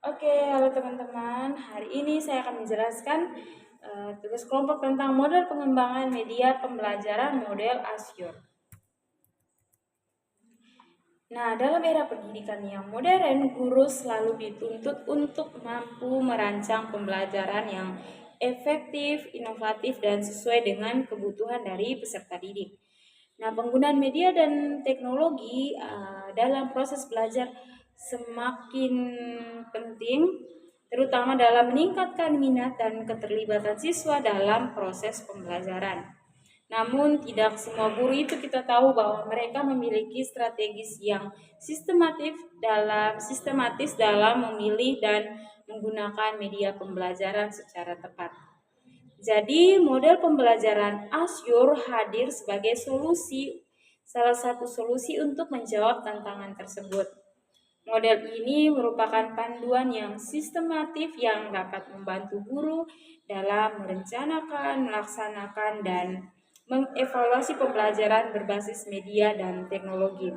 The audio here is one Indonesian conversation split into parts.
Oke, halo teman-teman. Hari ini saya akan menjelaskan tugas kelompok tentang model pengembangan media pembelajaran model Azure. Nah, dalam era pendidikan yang modern, guru selalu dituntut untuk mampu merancang pembelajaran yang efektif, inovatif, dan sesuai dengan kebutuhan dari peserta didik. Nah, penggunaan media dan teknologi dalam proses belajar semakin penting, terutama dalam meningkatkan minat dan keterlibatan siswa dalam proses pembelajaran. Namun, tidak semua guru itu kita tahu bahwa mereka memiliki strategis yang sistematis dalam memilih dan menggunakan media pembelajaran secara tepat. Jadi, model pembelajaran Azure hadir sebagai salah satu solusi untuk menjawab tantangan tersebut. Model ini merupakan panduan yang sistematif yang dapat membantu guru dalam merencanakan, melaksanakan, dan mengevaluasi pembelajaran berbasis media dan teknologi.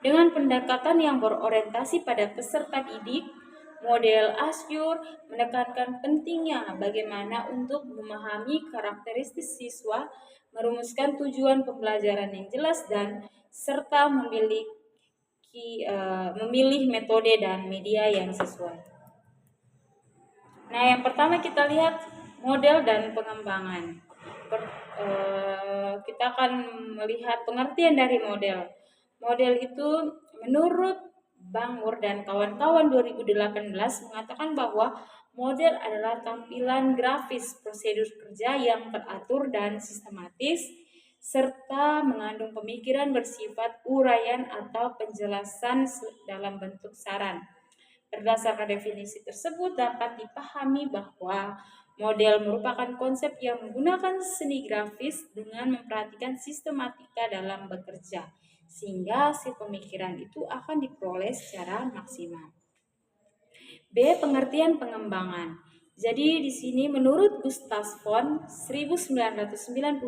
Dengan pendekatan yang berorientasi pada peserta didik, model Azure menekankan pentingnya bagaimana untuk memahami karakteristik siswa, merumuskan tujuan pembelajaran yang jelas, dan serta memilih metode dan media yang sesuai. Nah, yang pertama kita lihat model dan pengembangan. Kita akan melihat pengertian dari model. Model itu menurut Bang Mur dan kawan-kawan 2018 mengatakan bahwa model adalah tampilan grafis prosedur kerja yang teratur dan sistematis serta mengandung pemikiran bersifat uraian atau penjelasan dalam bentuk saran. Berdasarkan definisi tersebut dapat dipahami bahwa model merupakan konsep yang menggunakan seni grafis dengan memperhatikan sistematika dalam bekerja, sehingga hasil pemikiran itu akan diperoleh secara maksimal. B. Pengertian pengembangan. Jadi di sini menurut Gustav von 1991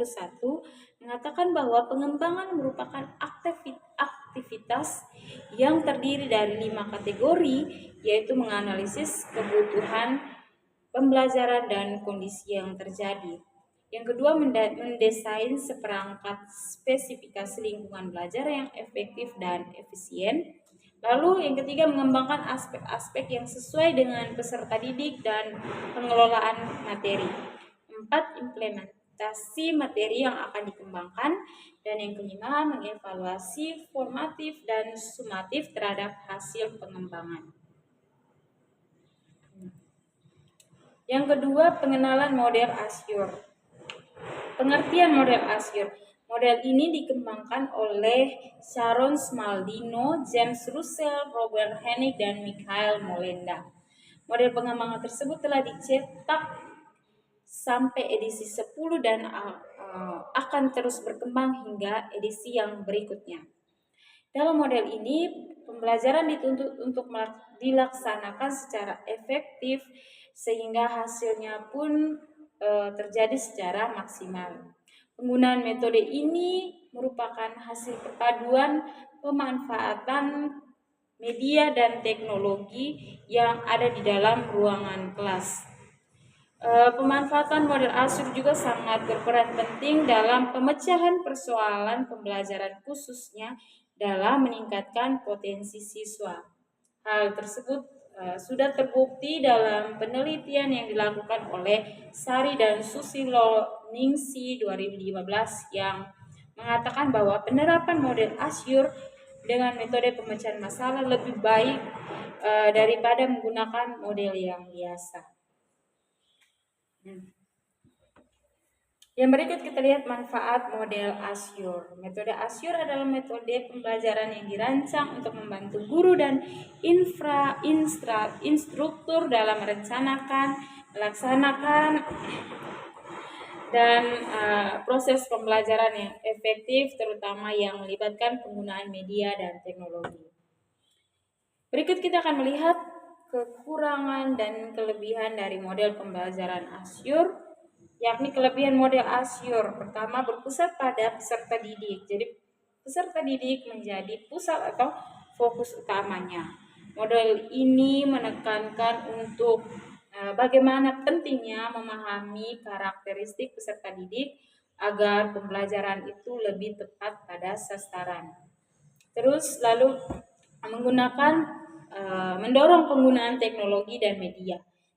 mengatakan bahwa pengembangan merupakan aktivitas yang terdiri dari 5 kategori, yaitu menganalisis kebutuhan pembelajaran dan kondisi yang terjadi. Yang kedua, mendesain seperangkat spesifikasi lingkungan belajar yang efektif dan efisien. Lalu yang ketiga, mengembangkan aspek-aspek yang sesuai dengan peserta didik dan pengelolaan materi. 4. Implementasi materi yang akan dikembangkan. Dan yang kelima, mengevaluasi formatif dan sumatif terhadap hasil pengembangan. Yang kedua, pengenalan model Azure. Pengertian model Azure. Model ini dikembangkan oleh Sharon Smaldino, James Russell, Robert Hennig, dan Mikhail Molenda. Model pengembangan tersebut telah dicetak sampai edisi 10 dan akan terus berkembang hingga edisi yang berikutnya. Dalam model ini, pembelajaran dituntut untuk dilaksanakan secara efektif sehingga hasilnya pun terjadi secara maksimal. Penggunaan metode ini merupakan hasil perpaduan pemanfaatan media dan teknologi yang ada di dalam ruangan kelas. Pemanfaatan model Azure juga sangat berperan penting dalam pemecahan persoalan pembelajaran khususnya dalam meningkatkan potensi siswa. Hal tersebut sudah terbukti dalam penelitian yang dilakukan oleh Sari dan Susilo Ningsi 2015 yang mengatakan bahwa penerapan model Azure dengan metode pemecahan masalah lebih baik daripada menggunakan model yang biasa. Yang berikut kita lihat manfaat model Azure. Metode Azure adalah metode pembelajaran yang dirancang untuk membantu guru dan instruktur dalam merencanakan, melaksanakan, dan proses pembelajaran yang efektif, terutama yang melibatkan penggunaan media dan teknologi. Berikut kita akan melihat kekurangan dan kelebihan dari model pembelajaran Azure, yakni kelebihan model Azure. Pertama, berpusat pada peserta didik. Jadi peserta didik menjadi pusat atau fokus utamanya. Model ini menekankan untuk bagaimana pentingnya memahami karakteristik peserta didik agar pembelajaran itu lebih tepat pada sasaran. Terus lalu menggunakan mendorong penggunaan teknologi dan media.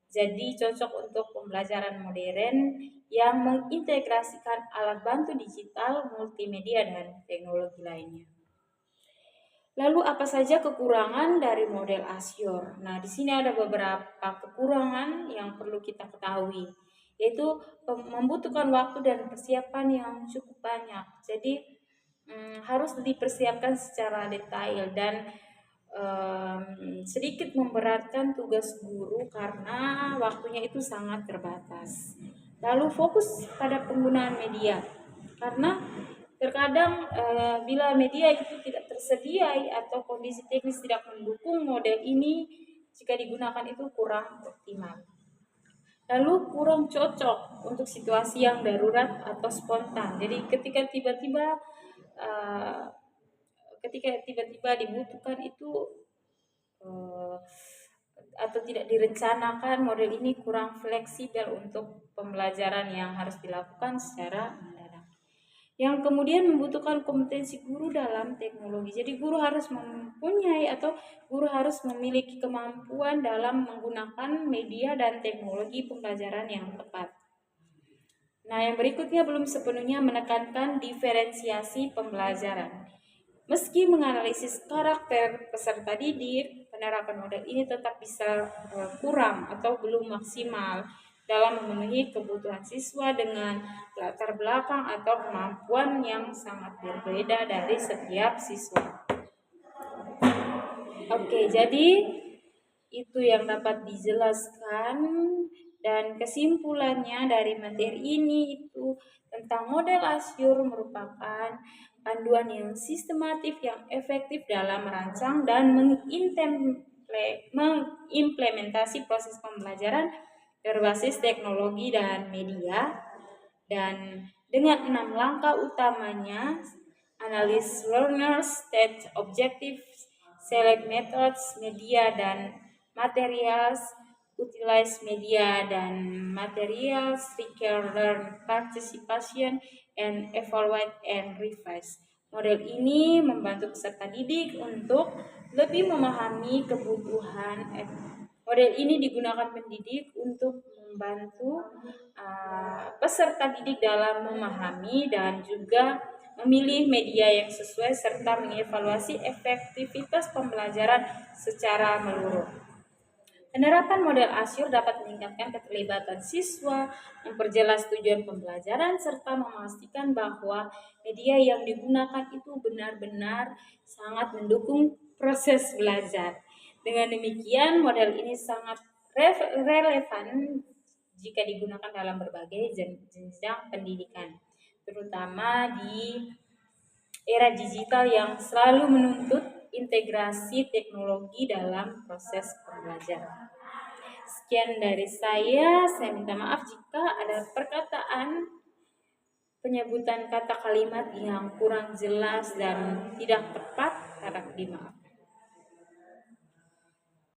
Jadi cocok untuk pembelajaran modern yang mengintegrasikan alat bantu digital, multimedia, dan teknologi lainnya. Lalu apa saja kekurangan dari model Azure? Nah, di sini ada beberapa kekurangan yang perlu kita ketahui, yaitu membutuhkan waktu dan persiapan yang cukup banyak. Jadi harus dipersiapkan secara detail dan sedikit memberatkan tugas guru karena waktunya itu sangat terbatas. Lalu fokus pada penggunaan media, karena terkadang bila media itu tidak tersedia atau kondisi teknis tidak mendukung, model ini jika digunakan itu kurang optimal. Lalu kurang cocok untuk situasi yang darurat atau spontan. Jadi ketika tiba-tiba dibutuhkan itu atau tidak direncanakan, model ini kurang fleksibel untuk pembelajaran yang harus dilakukan secara mendadak. Yang kemudian membutuhkan kompetensi guru dalam teknologi. Jadi guru harus mempunyai atau guru harus memiliki kemampuan dalam menggunakan media dan teknologi pembelajaran yang tepat. Nah, yang berikutnya belum sepenuhnya menekankan diferensiasi pembelajaran. Meski menganalisis karakter peserta didik, penerapan model ini tetap bisa kurang atau belum maksimal dalam memenuhi kebutuhan siswa dengan latar belakang atau kemampuan yang sangat berbeda dari setiap siswa. Oke, jadi itu yang dapat dijelaskan, dan kesimpulannya dari materi ini itu tentang model Azure merupakan panduan yang sistematif yang efektif dalam merancang dan mengimplementasi proses pembelajaran berbasis teknologi dan media, dan dengan 6 langkah utamanya: analyze learners, state objectives, select methods, media dan materials, utilize media dan materials, trigger learn participation, and evaluate and revise. Model ini membantu peserta didik untuk lebih memahami kebutuhan. Model ini digunakan pendidik untuk membantu peserta didik dalam memahami dan juga memilih media yang sesuai serta mengevaluasi efektivitas pembelajaran secara menyeluruh. Penerapan model Azure dapat meningkatkan keterlibatan siswa, memperjelas tujuan pembelajaran, serta memastikan bahwa media yang digunakan itu benar-benar sangat mendukung proses belajar. Dengan demikian, model ini sangat relevan jika digunakan dalam berbagai jenjang pendidikan, terutama di era digital yang selalu menuntut integrasi teknologi dalam proses pembelajaran. Sekian dari saya minta maaf jika ada perkataan, penyebutan kata kalimat yang kurang jelas dan tidak tepat, harap dimaafkan.